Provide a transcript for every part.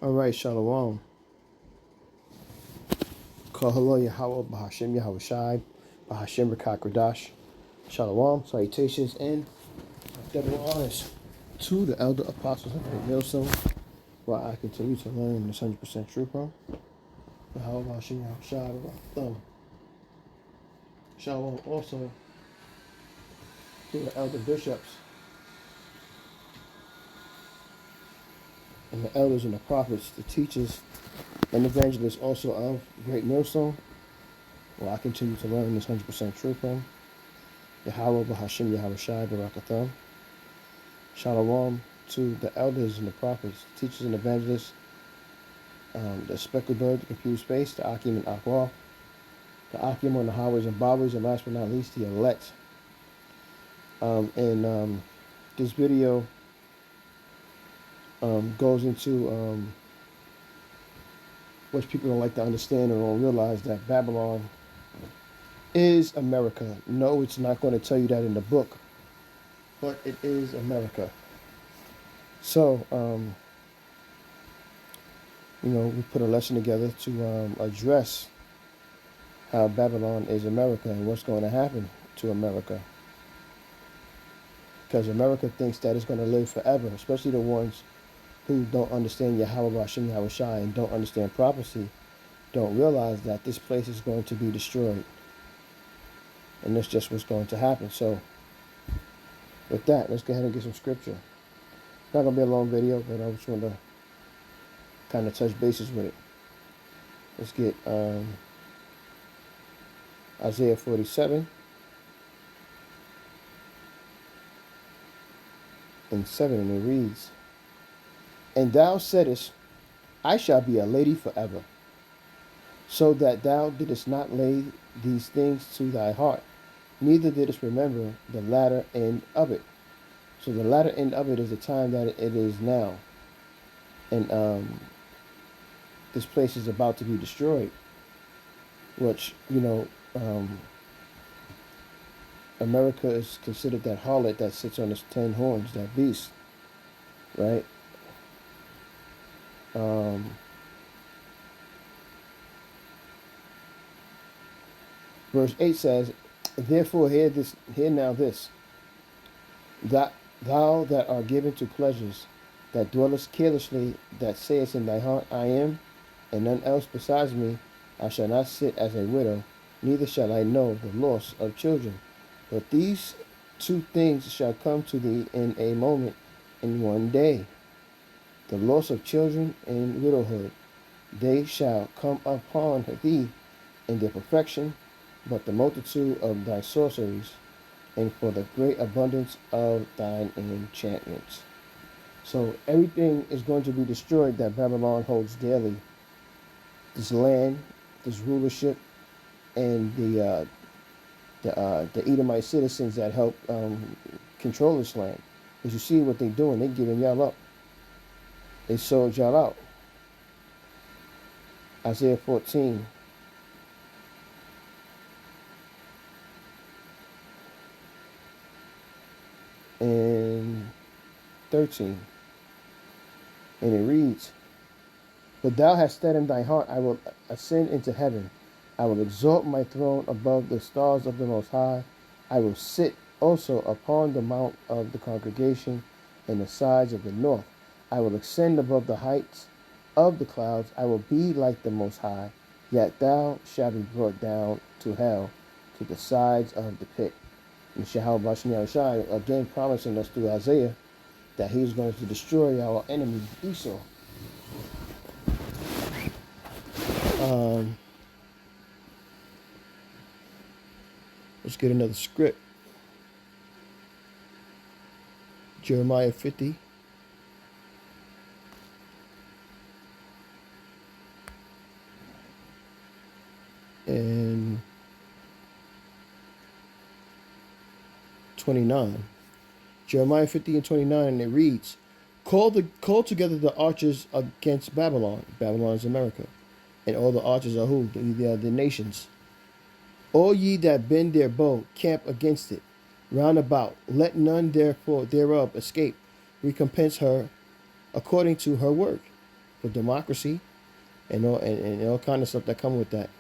All right, Shalom. Kahalo Yahweh, Bahashem Yahweh Shai, Bahashem Rakakradash. Shalom, salutations, and double honors to the elder apostles of the Millstone, while I continue to learn this 100% true from Yahweh Bahashem Yahweh Shai, Thumb. Shalom also to the elder bishops and the elders and the prophets, the teachers and evangelists also of Great Millstone, while I continue to learn this 100% true from Yahweh Bahashem Yahweh Shai, Barakatham. Shalom to the elders and the prophets, teachers and evangelists, the speckled bird, the confused space, the Akim and Akwah, the Akim on the highways and byways, and last but not least, the elect. This video goes into which people don't like to understand or don't realize that Babylon is America. No, it's not going to tell you that in the book, but it is America. So, we put a lesson together to address how Babylon is America and what's going to happen to America. Because America thinks that it's going to live forever, especially the ones who don't understand Yahweh Bashem Yahweh Shai and don't understand prophecy, don't realize that this place is going to be destroyed. And that's just what's going to happen. So, with that, let's go ahead and get some scripture. It's not going to be a long video, but I just want to kind of touch bases with it. Let's get Isaiah 47 and 7, and it reads, "And thou saidest, I shall be a lady forever, so that thou didst not lay these things to thy heart, neither didst remember the latter end of it." So the latter end of it is the time that it is now. And this place is about to be destroyed, which, America is considered that harlot that sits on its 10 horns, that beast, right? Verse 8 says, "Therefore hear now this, that thou that art given to pleasures, that dwellest carelessly, that sayest in thy heart, I am, and none else besides me, I shall not sit as a widow, neither shall I know the loss of children. But these two things shall come to thee in a moment, in one day, the loss of children and widowhood. They shall come upon thee in their perfection, but the multitude of thy sorceries, and for the great abundance of thine enchantments." So everything is going to be destroyed that Babylon holds dearly. This land, this rulership, and the Edomite citizens that help control this land. As you see what they're doing, they're giving y'all up. They sold y'all out. Isaiah 14. And 13. And it reads, "But thou hast said in thy heart, I will ascend into heaven. I will exalt my throne above the stars of the Most High. I will sit also upon the mount of the congregation in the sides of the north. I will ascend above the heights of the clouds. I will be like the Most High. Yet thou shalt be brought down to hell, to the sides of the pit." And Yahweh Bashem Yahweh Shai again promising us through Isaiah that he's going to destroy our enemy Esau. Let's get another script. Jeremiah 50. And 29. Jeremiah 50 and 29, and it reads, Call together the archers against Babylon." Babylon is America. "And all the archers are who? They are the nations. All ye that bend their bow, camp against it, round about. Let none therefore thereof escape. Recompense her according to her work. for democracy and all kind of stuff that come with that.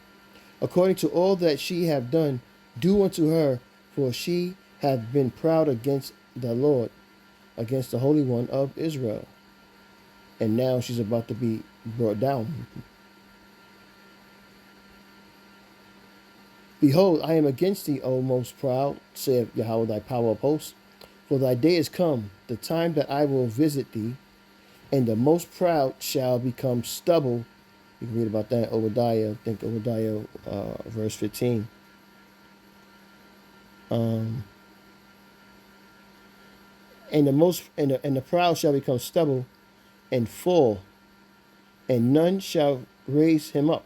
According to all that she have done, do unto her, for she hath been proud against the Lord, against the Holy One of Israel. And now she's about to be brought down. Behold, I am against thee, O most proud, saith Yahweh thy power of hosts. For thy day is come, the time that I will visit thee, and the most proud shall become stubble. You can read about that in Obadiah, I think Obadiah verse 15. And the proud shall become stubble and fall, and none shall raise him up.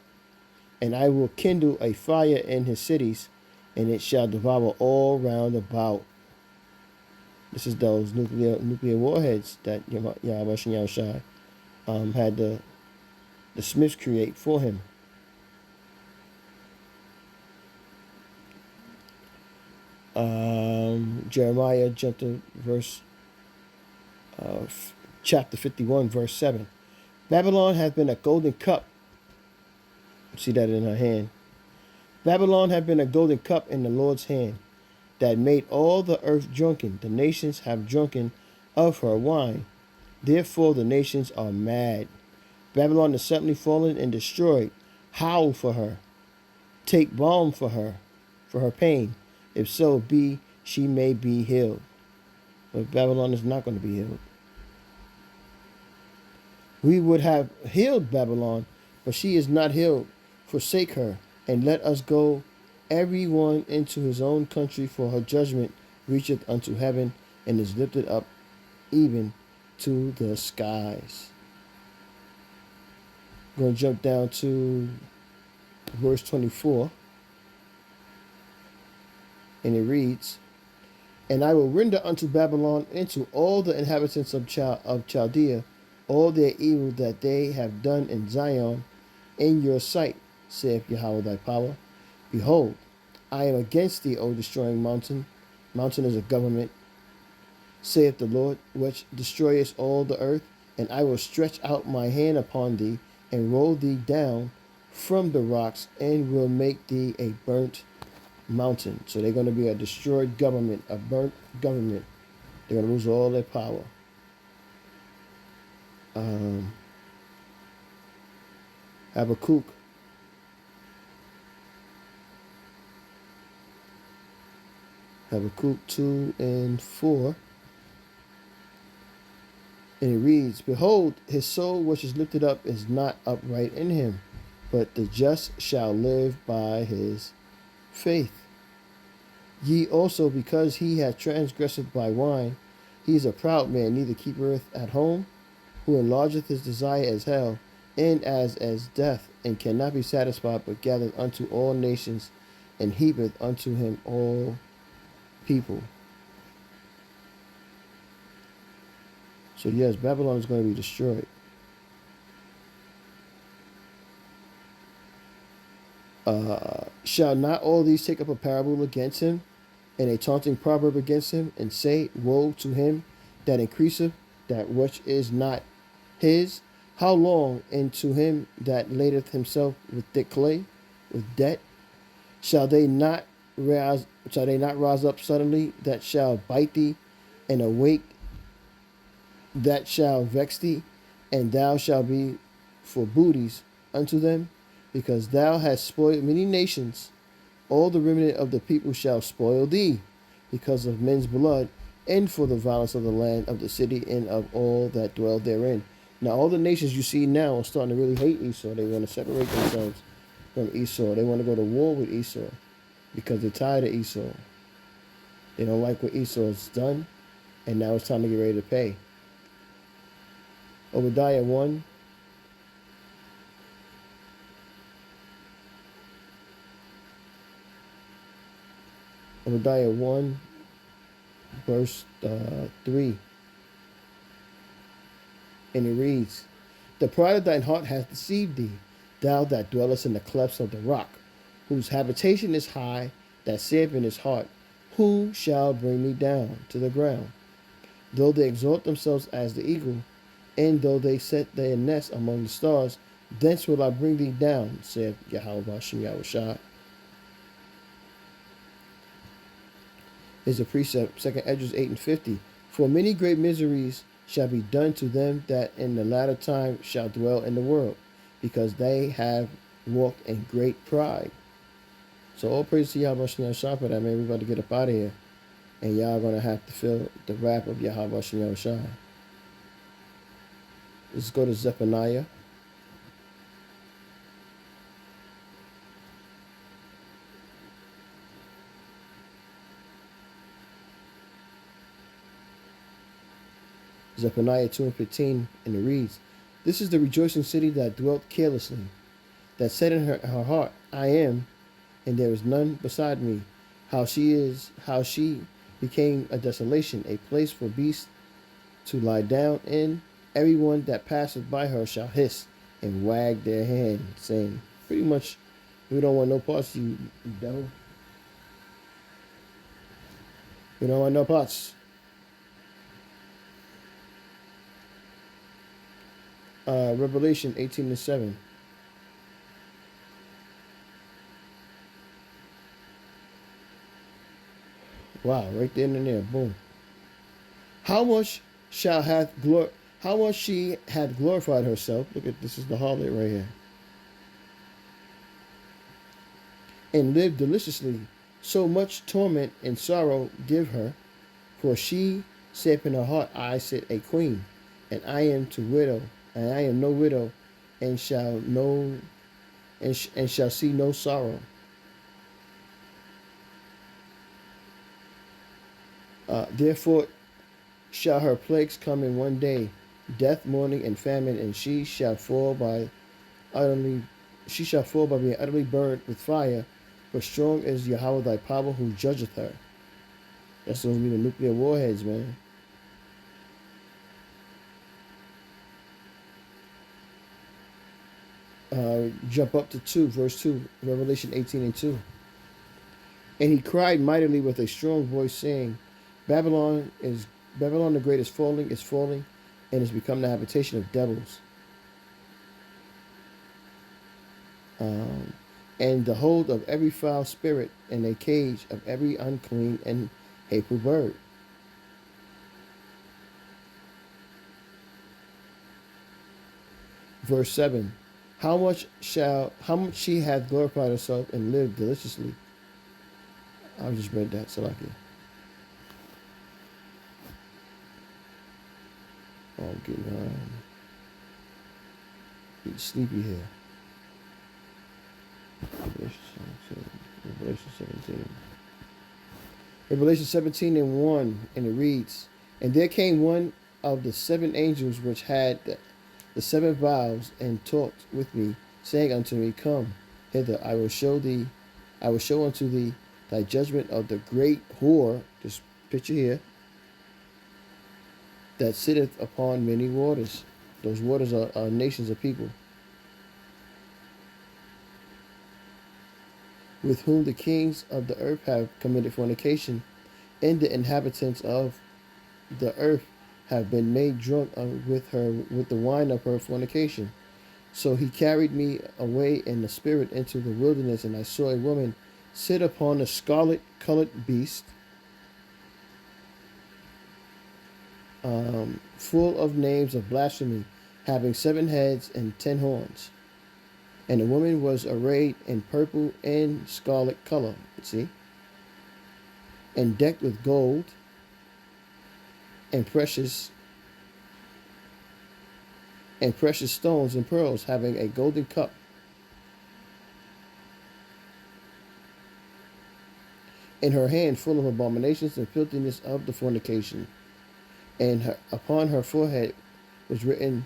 And I will kindle a fire in his cities, and it shall devour all round about. This is those nuclear warheads that Yahweh Shai had the Smiths create for him. Jeremiah, jump to chapter 51, verse 7. Babylon hath been a golden cup. See that in her hand. Babylon hath been a golden cup in the Lord's hand, that made all the earth drunken. The nations have drunken of her wine. Therefore the nations are mad. Babylon is suddenly fallen and destroyed. Howl for her. Take balm for her pain. If so be, she may be healed. But Babylon is not going to be healed. We would have healed Babylon, but she is not healed. Forsake her, and let us go every one into his own country, for her judgment reacheth unto heaven, and is lifted up even to the skies. I'm going to jump down to verse 24. And it reads, And I will render unto Babylon into all the inhabitants of Chaldea all their evil that they have done in Zion in your sight, saith Yahweh thy power. Behold, I am against thee, O destroying mountain. Mountain is a government, saith the Lord, which destroyeth all the earth. And I will stretch out my hand upon thee, and roll thee down from the rocks, and will make thee a burnt mountain. So they're going to be a destroyed government, a burnt government. They're going to lose all their power. Habakkuk. Habakkuk 2 and 4. And it reads, Behold, his soul which is lifted up is not upright in him, but the just shall live by his faith. Ye also, because he hath transgressed by wine, he is a proud man, neither keepeth at home, who enlargeth his desire as hell, and as death, and cannot be satisfied, but gathereth unto all nations, and heapeth unto him all people. So yes, Babylon is going to be destroyed. Shall not all these take up a parable against him, and a taunting proverb against him, and say, Woe to him that increaseth that which is not his? How long? And to him that ladeth himself with thick clay, with debt? Shall they not rise up suddenly, that shall bite thee, and awake that shall vex thee, and thou shalt be for booties unto them, because thou hast spoiled many nations. All the remnant of the people shall spoil thee, because of men's blood, and for the violence of the land, of the city, and of all that dwell therein. Now all the nations you see now are starting to really hate Esau. They want to separate themselves from Esau. They want to go to war with Esau, because they're tired of Esau. They don't like what Esau has done, and now it's time to get ready to pay. Obadiah 1. Obadiah 1, verse 3. And it reads, The pride of thine heart hath deceived thee, thou that dwellest in the clefts of the rock, whose habitation is high, that saith in his heart, Who shall bring me down to the ground? Though they exalt themselves as the eagle, And though they set their nest among the stars, thence will I bring thee down, saith Yahweh Hashem Yahushua. Is a precept, 2nd Esdras 8 and 50. For many great miseries shall be done to them that in the latter time shall dwell in the world, because they have walked in great pride. So all praise to Yahweh Hashem Yahushua for that, man. We're about to get up out of here. And y'all going to have to feel the wrath of Yahweh Hashem Yahushua. Let's go to Zephaniah. Zephaniah 2 and 15, and it reads, This is the rejoicing city that dwelt carelessly, that said in her heart, I am, and there is none beside me. How she became a desolation, a place for beasts to lie down in. Everyone that passeth by her shall hiss and wag their hand, saying, pretty much, we don't want no parts of you, you devil. We don't want no parts. Revelation 18 and 7. Wow, right there and there, boom. How much she hath glorified herself. Look at this is the harlot right here. And lived deliciously. So much torment and sorrow give her, for she saith in her heart, I sit a queen, and I am no widow, and shall see no sorrow. Therefore shall her plagues come in one day, death, mourning, and famine, and she shall fall by being utterly burned with fire. For strong is Yahweh thy power, who judgeth her. That's supposed to be the nuclear warheads, man. Jump up to 2, verse 2, Revelation 18 and 2. And he cried mightily with a strong voice, saying, Babylon the great is falling, and is become the habitation of devils. And the hold of every foul spirit, and a cage of every unclean and hateful bird. Verse 7. How much she hath glorified herself and lived deliciously. I just read that, Salakia. Oh, I'm getting sleepy here. Revelation 17 and 1, and it reads, And there came one of the 7 angels which had the 7 vials, and talked with me, saying unto me, Come hither, I will show unto thee thy judgment of the great whore, this picture here, that sitteth upon many waters. Those waters are nations of people, with whom the kings of the earth have committed fornication, and the inhabitants of the earth have been made drunk with the wine of her fornication. So he carried me away in the spirit into the wilderness, and I saw a woman sit upon a scarlet-colored beast, full of names of blasphemy, having 7 heads and 10 horns. And the woman was arrayed in purple and scarlet color, and decked with gold and precious stones and pearls, having a golden cup in her hand, full of abominations and filthiness of the fornication. And upon her forehead was the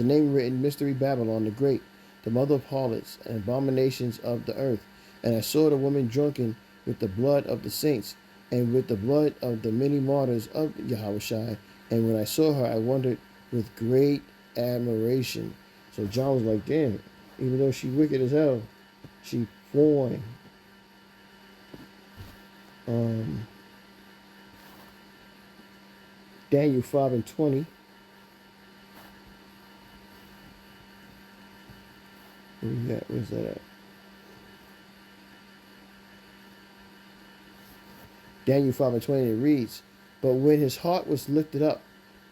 name written, Mystery Babylon the Great, the mother of harlots and abominations of the earth. And I saw the woman drunken with the blood of the saints, and with the blood of the many martyrs of Yahushua. And when I saw her, I wondered with great admiration. So John was like, damn, even though she wicked as hell, she fine. Daniel 5 and 20. Where's that at? Daniel 5:20, it reads, "But when his heart was lifted up,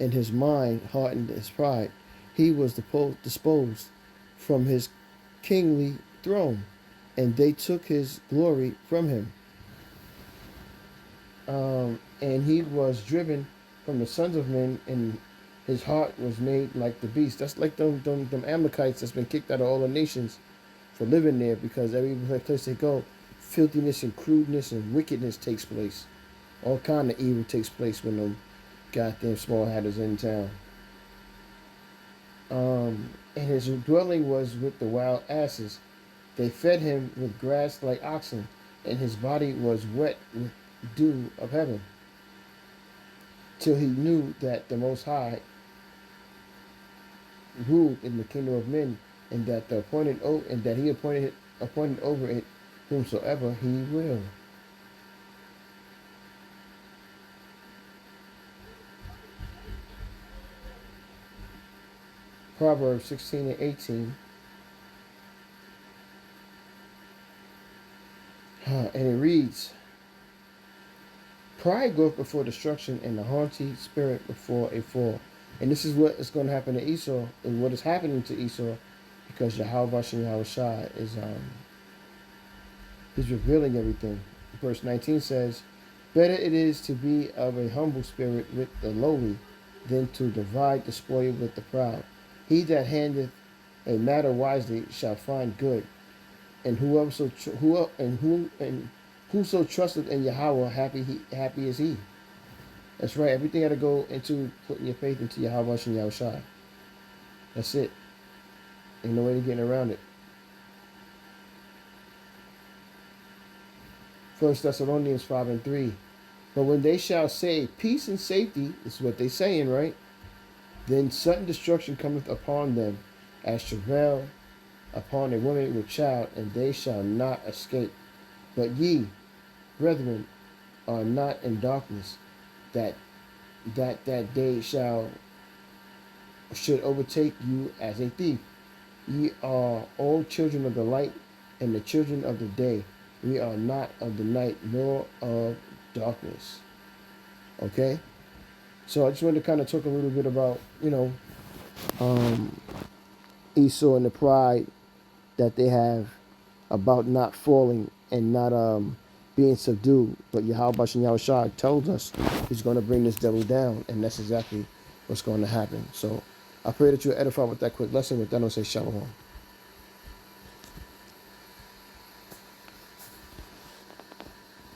and his mind hardened his pride, he was disposed from his kingly throne, and they took his glory from him. And he was driven from the sons of men, and his heart was made like the beast." That's like them Amalekites that's been kicked out of all the nations for living there, because every place they go, filthiness and crudeness and wickedness takes place. All kind of evil takes place when them goddamn small hatters in town. And his dwelling was with the wild asses. They fed him with grass like oxen, and his body was wet with dew of heaven, till he knew that the Most High ruled in the kingdom of men, and that he appointed over it whomsoever he will. Proverbs 16:18. And it reads, "Pride goeth before destruction, and a haughty spirit before a fall." And this is what is going to happen to Esau, and what is happening to Esau, because Yahweh Bashem Yahushua is revealing everything. Verse 19 says, "Better it is to be of a humble spirit with the lowly, than to divide the spoil with the proud. He that handeth a matter wisely shall find good, and whoso trusteth in Yahweh, happy is he." That's right. Everything got to go into putting your faith into Yahweh and Yahushua. That's it. Ain't no way to getting around it. 1 Thessalonians 5:3. "But when they shall say peace and safety," this is what they saying, right? "Then sudden destruction cometh upon them, as travail upon a woman with child, and they shall not escape. But ye, brethren, are not in darkness, that day should overtake you as a thief. Ye are all children of the light, and the children of the day. We are not of the night, nor of darkness." Okay? So I just wanted to kind of talk a little bit about, Esau and the pride that they have about not falling and not being subdued. But Yahweh Bashem Yahushua told us he's going to bring this devil down, and that's exactly what's going to happen. So I pray that you're edified with that quick lesson. With that, I'll say shalom.